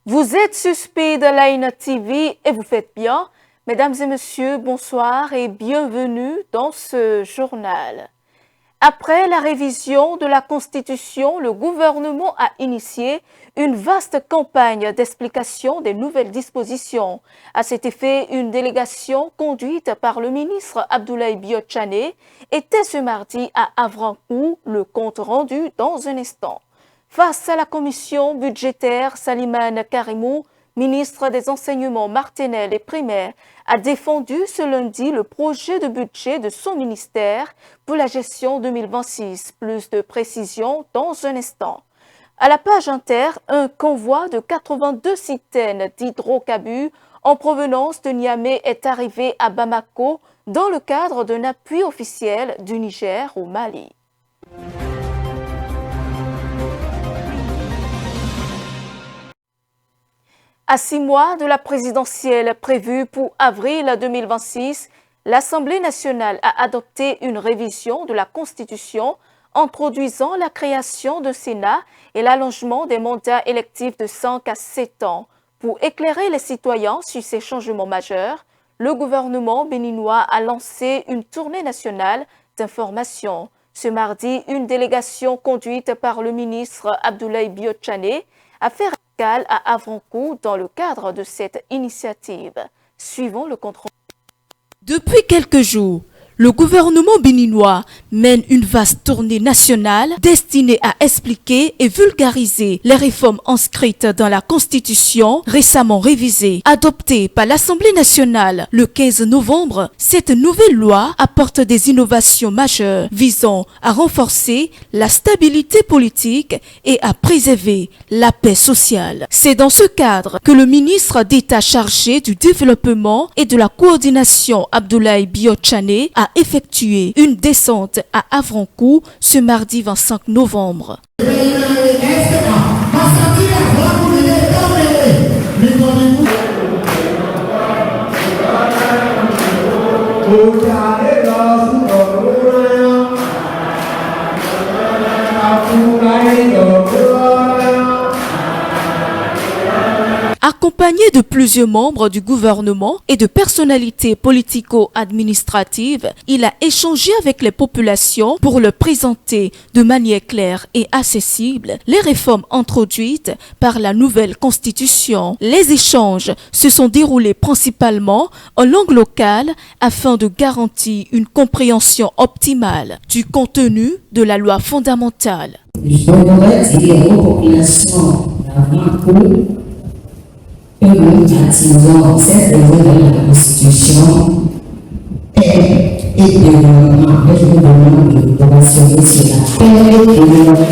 Vous êtes suspect de Line TV et vous faites bien. Mesdames et messieurs, bonsoir et bienvenue dans ce journal. Après la révision de la Constitution, le gouvernement a initié une vaste campagne d'explication des nouvelles dispositions. À cet effet, une délégation conduite par le ministre Abdoulaye Biot-Chané était ce mardi à Avrancourt, le compte rendu dans un instant. Face à la commission budgétaire, Salimane Karimou, ministre des Enseignements maternels et primaires, a défendu ce lundi le projet de budget de son ministère pour la gestion 2026. Plus de précisions dans un instant. À la page inter, un convoi de 82 citernes d'hydrocarbures en provenance de Niamey est arrivé à Bamako dans le cadre d'un appui officiel du Niger au Mali. À 6 mois de la présidentielle prévue pour avril 2026, l'Assemblée nationale a adopté une révision de la Constitution introduisant la création d'un Sénat et l'allongement des mandats électifs de 5 à 7 ans. Pour éclairer les citoyens sur ces changements majeurs, le gouvernement béninois a lancé une tournée nationale d'information. Ce mardi, une délégation conduite par le ministre Abdoulaye Biot-Chané a fait à Avrancourt dans le cadre de cette initiative. Suivons le contrôle. Depuis quelques jours, le gouvernement béninois mène une vaste tournée nationale destinée à expliquer et vulgariser les réformes inscrites dans la Constitution récemment révisée. Adoptée par l'Assemblée nationale le 15 novembre, cette nouvelle loi apporte des innovations majeures visant à renforcer la stabilité politique et à préserver la paix sociale. C'est dans ce cadre que le ministre d'État chargé du développement et de la coordination Abdoulaye Biot-Chané a effectué une descente à Avrancourt ce mardi 25 novembre. Accompagné de plusieurs membres du gouvernement et de personnalités politico-administratives, il a échangé avec les populations pour leur présenter de manière claire et accessible les réformes introduites par la nouvelle Constitution. Les échanges se sont déroulés principalement en langue locale afin de garantir une compréhension optimale du contenu de la loi fondamentale. Je voudrais dire aux populations d'Avrancourt que nous bâtissons cette loi de la Constitution et développement. Je vous demande de rassurer sur la paix et le développement.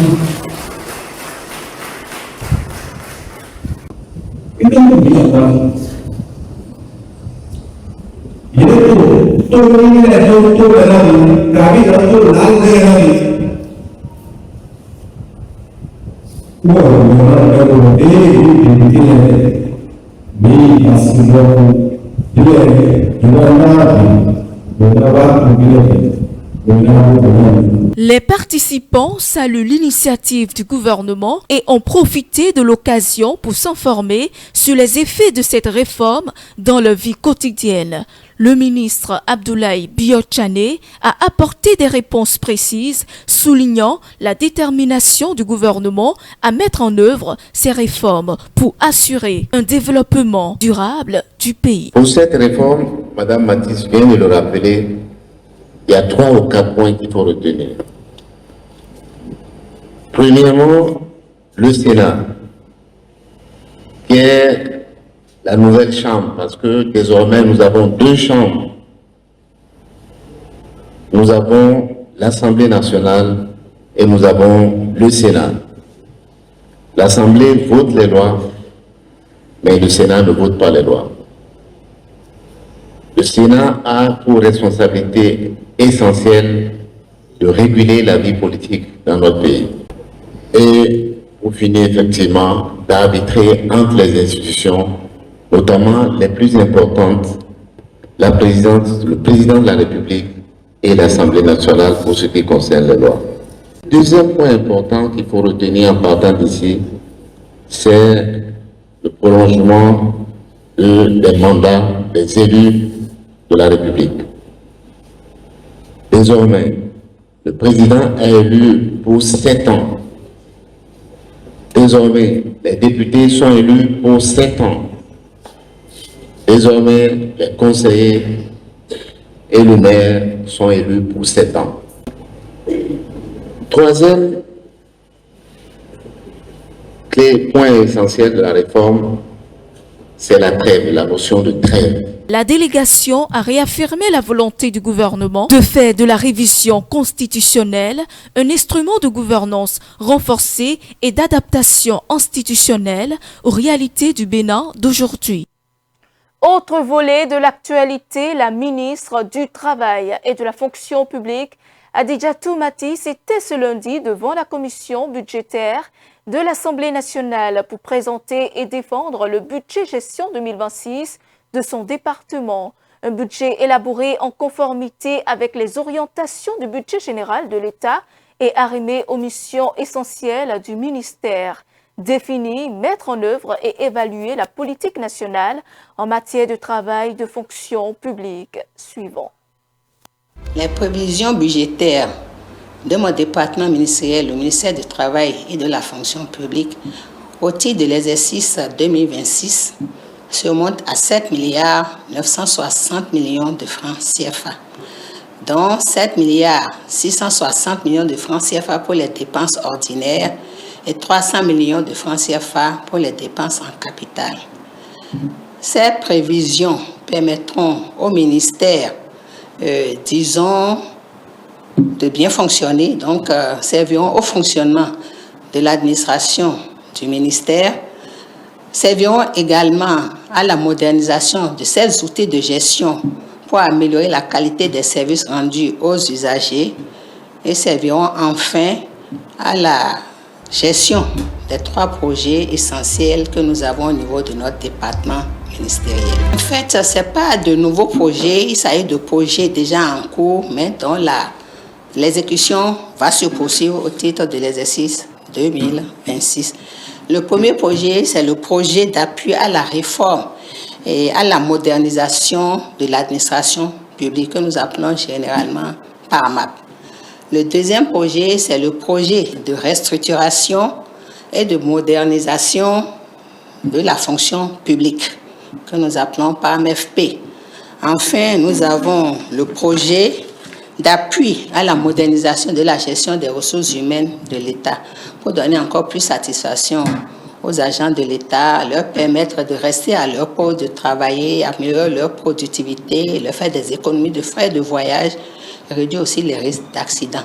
Les participants saluent l'initiative du gouvernement et ont profité de l'occasion pour s'informer sur les effets de cette réforme dans leur vie quotidienne. Le ministre Abdoulaye Biot-Chané a apporté des réponses précises, soulignant la détermination du gouvernement à mettre en œuvre ces réformes pour assurer un développement durable du pays. Pour cette réforme, Mme Matisse vient de le rappeler, il y a 3 ou 4 points qu'il faut retenir. Premièrement, le Sénat, qui est la nouvelle chambre, parce que désormais nous avons 2 chambres. Nous avons l'Assemblée nationale et nous avons le Sénat. L'Assemblée vote les lois, mais le Sénat ne vote pas les lois. Le Sénat a pour responsabilité essentielle de réguler la vie politique dans notre pays. Et pour finir effectivement d'arbitrer entre les institutions, notamment les plus importantes, la présidence, le président de la République et l'Assemblée nationale pour ce qui concerne les lois. Deuxième point important qu'il faut retenir en partant d'ici, c'est le prolongement des mandats des élus de la République. Désormais, le président est élu pour 7 ans. Désormais, les députés sont élus pour 7 ans. Désormais, les conseillers et le maire sont élus pour 7 ans. Troisième point essentiel de la réforme, c'est la trêve, la notion de trêve. La délégation a réaffirmé la volonté du gouvernement de faire de la révision constitutionnelle un instrument de gouvernance renforcé et d'adaptation institutionnelle aux réalités du Bénin d'aujourd'hui. Autre volet de l'actualité, la ministre du Travail et de la Fonction publique, Adidjatou Matis, était ce lundi devant la commission budgétaire de l'Assemblée nationale pour présenter et défendre le budget gestion 2026 de son département. Un budget élaboré en conformité avec les orientations du budget général de l'État et arrimé aux missions essentielles du ministère. Définir, mettre en œuvre et évaluer la politique nationale en matière de travail de fonction publique. Suivant. Les prévisions budgétaires de mon département ministériel, le ministère du Travail et de la Fonction publique, au titre de l'exercice 2026, se monte à 7 960 millions de francs CFA, dont 7 660 millions de francs CFA pour les dépenses ordinaires et 300 millions de francs CFA pour les dépenses en capital. Ces prévisions permettront au ministère, disons, de bien fonctionner, donc serviront au fonctionnement de l'administration du ministère, serviront également à la modernisation de ces outils de gestion pour améliorer la qualité des services rendus aux usagers et serviront enfin à la gestion des 3 projets essentiels que nous avons au niveau de notre département ministériel. En fait, ce n'est pas de nouveaux projets, il s'agit de projets déjà en cours, mais dont l'exécution va se poursuivre au titre de l'exercice 2026. Le premier projet, c'est le projet d'appui à la réforme et à la modernisation de l'administration publique que nous appelons généralement PARMAP. Le deuxième projet, c'est le projet de restructuration et de modernisation de la fonction publique que nous appelons PARMFP. Enfin, nous avons le projet d'appui à la modernisation de la gestion des ressources humaines de l'État pour donner encore plus satisfaction aux agents de l'État, leur permettre de rester à leur poste, de travailler, améliorer leur productivité, leur faire des économies de frais de voyage, réduire aussi les risques d'accident,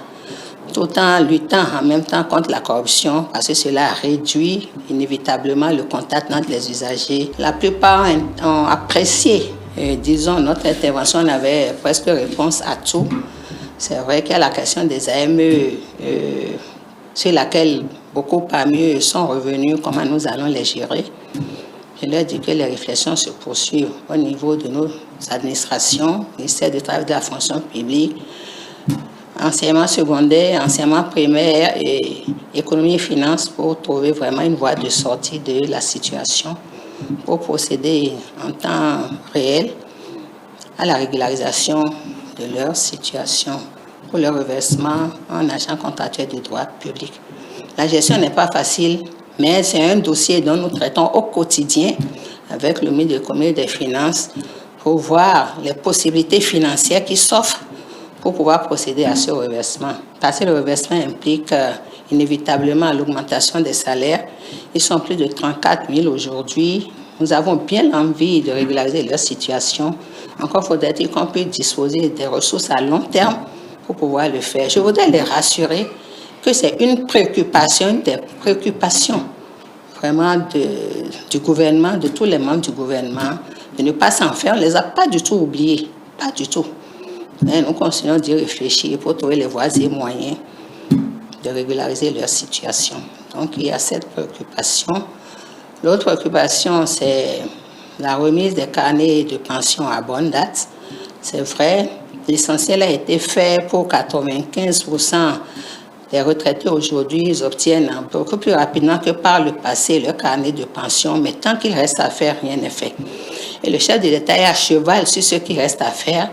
tout en luttant en même temps contre la corruption parce que cela réduit inévitablement le contact entre les usagers. La plupart ont apprécié, disons, notre intervention, on avait presque réponse à tout. C'est vrai qu'il y a la question des AME sur laquelle beaucoup parmi eux sont revenus, comment nous allons les gérer. Je leur dis que les réflexions se poursuivent au niveau de nos administrations, ministère du Travail et de la Fonction publique, enseignement secondaire, enseignement primaire et économie et finances pour trouver vraiment une voie de sortie de la situation, pour procéder en temps réel à la régularisation de leur situation pour le reversement en agent contractuel de droit public. La gestion n'est pas facile, mais c'est un dossier dont nous traitons au quotidien avec le ministre de l'Économie et des Finances pour voir les possibilités financières qui s'offrent pour pouvoir procéder à ce reversement. Parce que le reversement implique inévitablement l'augmentation des salaires. Ils sont plus de 34 000 aujourd'hui. Nous avons bien envie de régulariser leur situation. Encore faudrait-il qu'on puisse disposer des ressources à long terme pour pouvoir le faire. Je voudrais les rassurer que c'est une préoccupation, des préoccupations vraiment du gouvernement, de tous les membres du gouvernement, de ne pas s'en faire. On ne les a pas du tout oubliés, pas du tout. Mais nous continuons d'y réfléchir pour trouver les voies et moyens de régulariser leur situation. Donc il y a cette préoccupation. L'autre préoccupation, c'est la remise des carnets de pension à bonne date. C'est vrai, l'essentiel a été fait pour 95% Les retraités aujourd'hui, ils obtiennent beaucoup plus rapidement que par le passé leur carnet de pension, mais tant qu'il reste à faire, rien n'est fait. Et le chef de l'État est à cheval sur ce qui reste à faire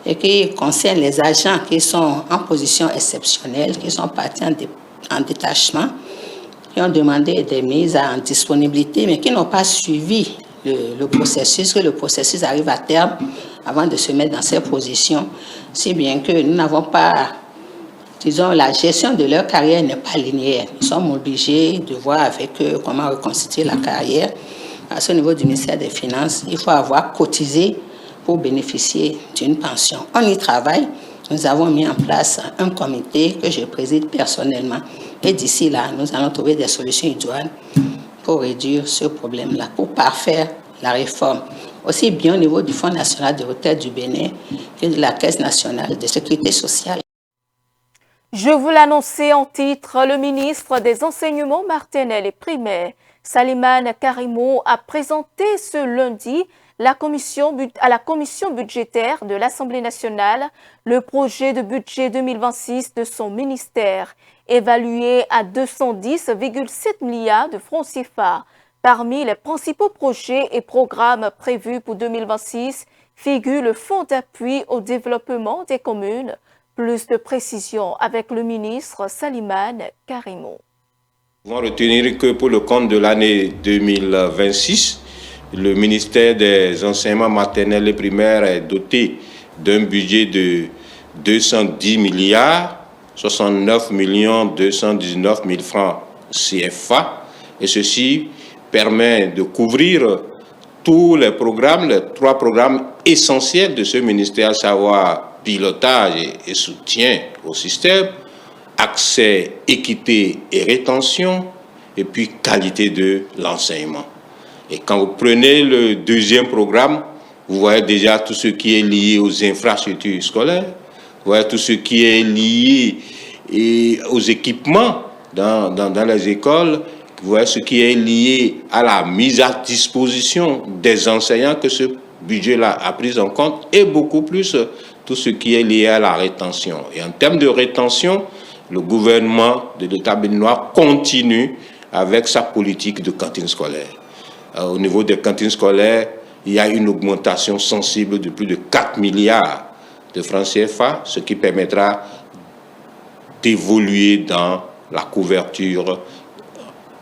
et qui concerne les agents qui sont en position exceptionnelle, qui sont partis en détachement, qui ont demandé des mises en disponibilité, mais qui n'ont pas suivi le processus, que le processus arrive à terme avant de se mettre dans ces positions, si bien que nous n'avons pas, disons, la gestion de leur carrière n'est pas linéaire. Nous sommes obligés de voir avec eux comment reconstituer la carrière. À ce niveau du ministère des Finances, il faut avoir cotisé pour bénéficier d'une pension. On y travaille. Nous avons mis en place un comité que je préside personnellement. Et d'ici là, nous allons trouver des solutions idoines pour réduire ce problème-là, pour parfaire la réforme, aussi bien au niveau du Fonds national de retraite du Bénin que de la Caisse nationale de sécurité sociale. Je vous l'annonçais en titre, le ministre des Enseignements maternels et primaires, Salimane Karimo, a présenté ce lundi à la commission budgétaire de l'Assemblée nationale le projet de budget 2026 de son ministère, évalué à 210,7 milliards de francs CFA. Parmi les principaux projets et programmes prévus pour 2026 figure le Fonds d'appui au développement des communes. Plus de précisions avec le ministre Salimane Karimo. Nous devons retenir que pour le compte de l'année 2026, le ministère des Enseignements maternels et primaires est doté d'un budget de 210 milliards 69 219 000 francs CFA. Et ceci permet de couvrir tous les programmes, les 3 programmes essentiels de ce ministère, à savoir pilotage et soutien au système, accès, équité et rétention, et puis qualité de l'enseignement. Et quand vous prenez le 2e programme, vous voyez déjà tout ce qui est lié aux infrastructures scolaires, vous voyez tout ce qui est lié aux équipements dans les écoles, vous voyez ce qui est lié à la mise à disposition des enseignants que ce budget-là a pris en compte, et beaucoup plus tout ce qui est lié à la rétention. Et en termes de rétention, le gouvernement de l'État béninois continue avec sa politique de cantine scolaire. Au niveau des cantines scolaires, il y a une augmentation sensible de plus de 4 milliards de francs CFA, ce qui permettra d'évoluer dans la couverture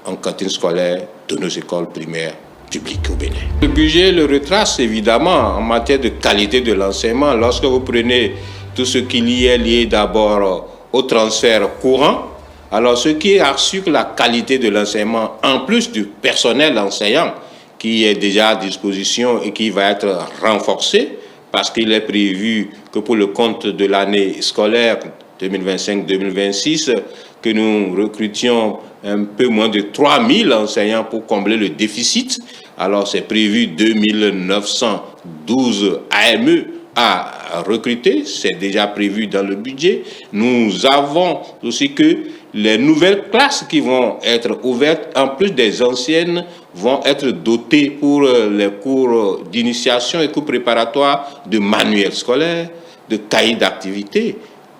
en cantine scolaire de nos écoles primaires publiques au Bénin. Le budget le retrace évidemment en matière de qualité de l'enseignement. Lorsque vous prenez tout ce qui est lié d'abord au transfert courant, alors ce qui assure la qualité de l'enseignement, en plus du personnel enseignant qui est déjà à disposition et qui va être renforcé, parce qu'il est prévu que pour le compte de l'année scolaire 2025-2026, que nous recrutions un peu moins de 3000 enseignants pour combler le déficit. Alors c'est prévu 2912 AME à recruter, c'est déjà prévu dans le budget. Nous avons aussi que les nouvelles classes qui vont être ouvertes, en plus des anciennes, vont être dotées pour les cours d'initiation et cours préparatoires de manuels scolaires, de cahiers d'activité,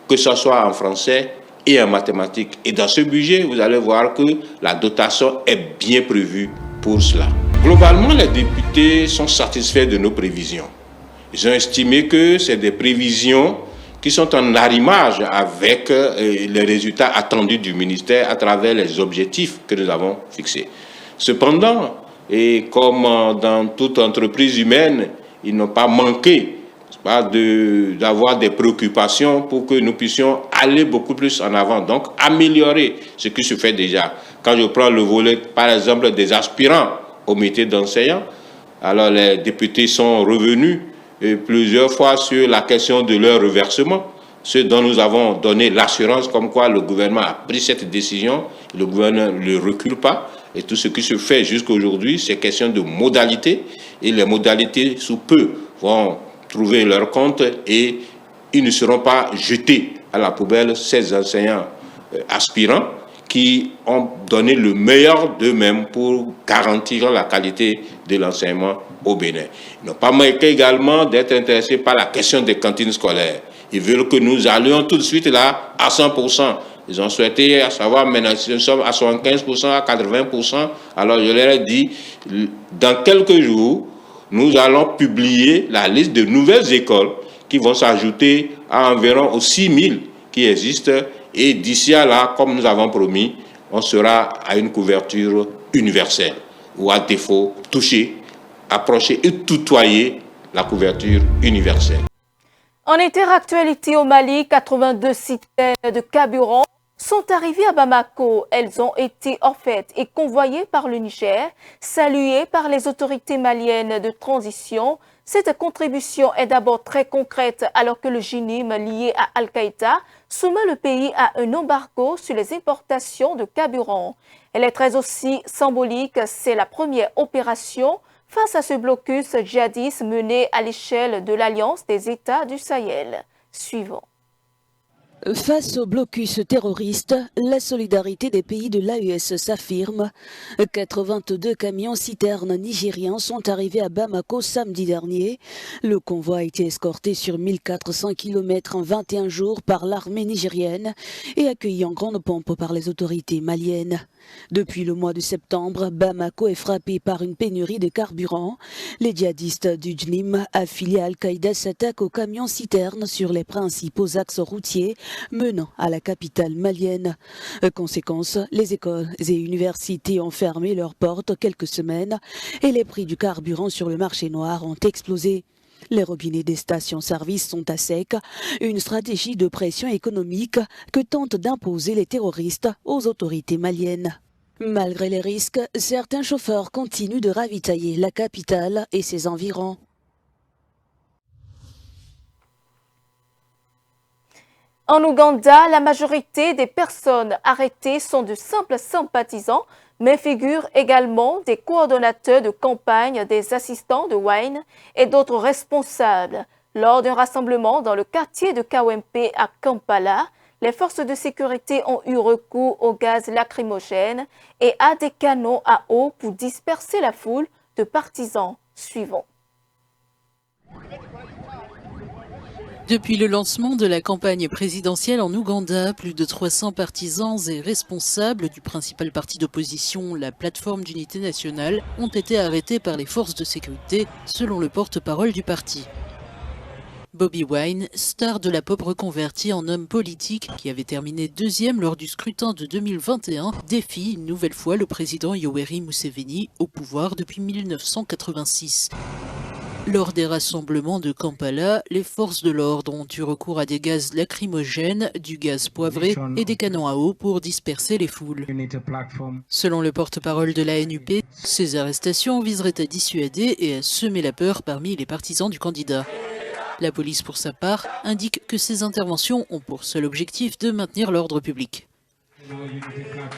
que ce soit en français et en mathématiques. Et dans ce budget, vous allez voir que la dotation est bien prévue pour cela. Globalement, les députés sont satisfaits de nos prévisions. Ils ont estimé que c'est des prévisions qui sont en arrimage avec les résultats attendus du ministère à travers les objectifs que nous avons fixés. Cependant, et comme dans toute entreprise humaine, ils n'ont pas manqué d'avoir des préoccupations pour que nous puissions aller beaucoup plus en avant, donc améliorer ce qui se fait déjà. Quand je prends le volet, par exemple, des aspirants au métier d'enseignant, alors les députés sont revenus plusieurs fois sur la question de leur reversement, ce dont nous avons donné l'assurance comme quoi le gouvernement a pris cette décision, le gouvernement ne recule pas, et tout ce qui se fait jusqu'à aujourd'hui, c'est question de modalités, et les modalités sous peu vont trouver leur compte et ils ne seront pas jetés à la poubelle, ces enseignants aspirants qui ont donné le meilleur d'eux-mêmes pour garantir la qualité de l'enseignement au Bénin. Ils n'ont pas manqué également d'être intéressés par la question des cantines scolaires. Ils veulent que nous allions tout de suite là à 100%. Ils ont souhaité savoir maintenant si nous sommes à 75%, à 80%. Alors je leur ai dit, dans quelques jours, nous allons publier la liste de nouvelles écoles qui vont s'ajouter à environ aux 6 000 qui existent. Et d'ici à là, comme nous avons promis, on sera à une couverture universelle. Ou à défaut, toucher, approcher et tutoyer la couverture universelle. En interactualité au Mali, 82 citernes de carburant sont arrivées à Bamako. Elles ont été offertes et convoyées par le Niger, saluées par les autorités maliennes de transition. Cette contribution est d'abord très concrète alors que le JNIM lié à Al-Qaïda soumet le pays à un embargo sur les importations de carburant. Elle est très aussi symbolique, c'est la première opération face à ce blocus djihadiste mené à l'échelle de l'Alliance des États du Sahel. Suivant. Face au blocus terroriste, la solidarité des pays de l'AES s'affirme. 82 camions-citernes nigériens sont arrivés à Bamako samedi dernier. Le convoi a été escorté sur 1400 km en 21 jours par l'armée nigérienne et accueilli en grande pompe par les autorités maliennes. Depuis le mois de septembre, Bamako est frappé par une pénurie de carburant. Les djihadistes du JNIM affiliés à Al-Qaïda s'attaquent aux camions-citernes sur les principaux axes routiers menant à la capitale malienne. Conséquence, les écoles et universités ont fermé leurs portes quelques semaines et les prix du carburant sur le marché noir ont explosé. Les robinets des stations-service sont à sec, une stratégie de pression économique que tentent d'imposer les terroristes aux autorités maliennes. Malgré les risques, certains chauffeurs continuent de ravitailler la capitale et ses environs. En Ouganda, la majorité des personnes arrêtées sont de simples sympathisants, mais figurent également des coordonnateurs de campagne, des assistants de Wine et d'autres responsables. Lors d'un rassemblement dans le quartier de Kawempe à Kampala, les forces de sécurité ont eu recours au gaz lacrymogène et à des canons à eau pour disperser la foule de partisans. Suivants. Depuis le lancement de la campagne présidentielle en Ouganda, plus de 300 partisans et responsables du principal parti d'opposition, la Plateforme d'Unité Nationale, ont été arrêtés par les forces de sécurité, selon le porte-parole du parti. Bobi Wine, star de la pop reconverti en homme politique, qui avait terminé deuxième lors du scrutin de 2021, défie une nouvelle fois le président Yoweri Museveni, au pouvoir depuis 1986. Lors des rassemblements de Kampala, les forces de l'ordre ont eu recours à des gaz lacrymogènes, du gaz poivré et des canons à eau pour disperser les foules. Selon le porte-parole de la NUP, ces arrestations viseraient à dissuader et à semer la peur parmi les partisans du candidat. La police, pour sa part, indique que ces interventions ont pour seul objectif de maintenir l'ordre public.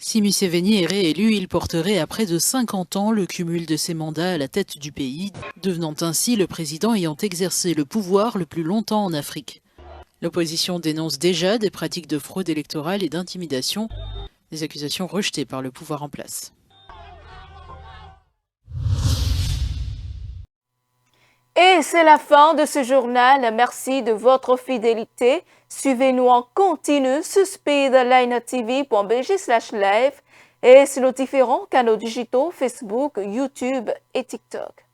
Si Museveni est réélu, il porterait à près de 50 ans le cumul de ses mandats à la tête du pays, devenant ainsi le président ayant exercé le pouvoir le plus longtemps en Afrique. L'opposition dénonce déjà des pratiques de fraude électorale et d'intimidation, des accusations rejetées par le pouvoir en place. Et c'est la fin de ce journal. Merci de votre fidélité. Suivez-nous en continu sur speedlinetv.bg/live et sur nos différents canaux digitaux Facebook, YouTube et TikTok.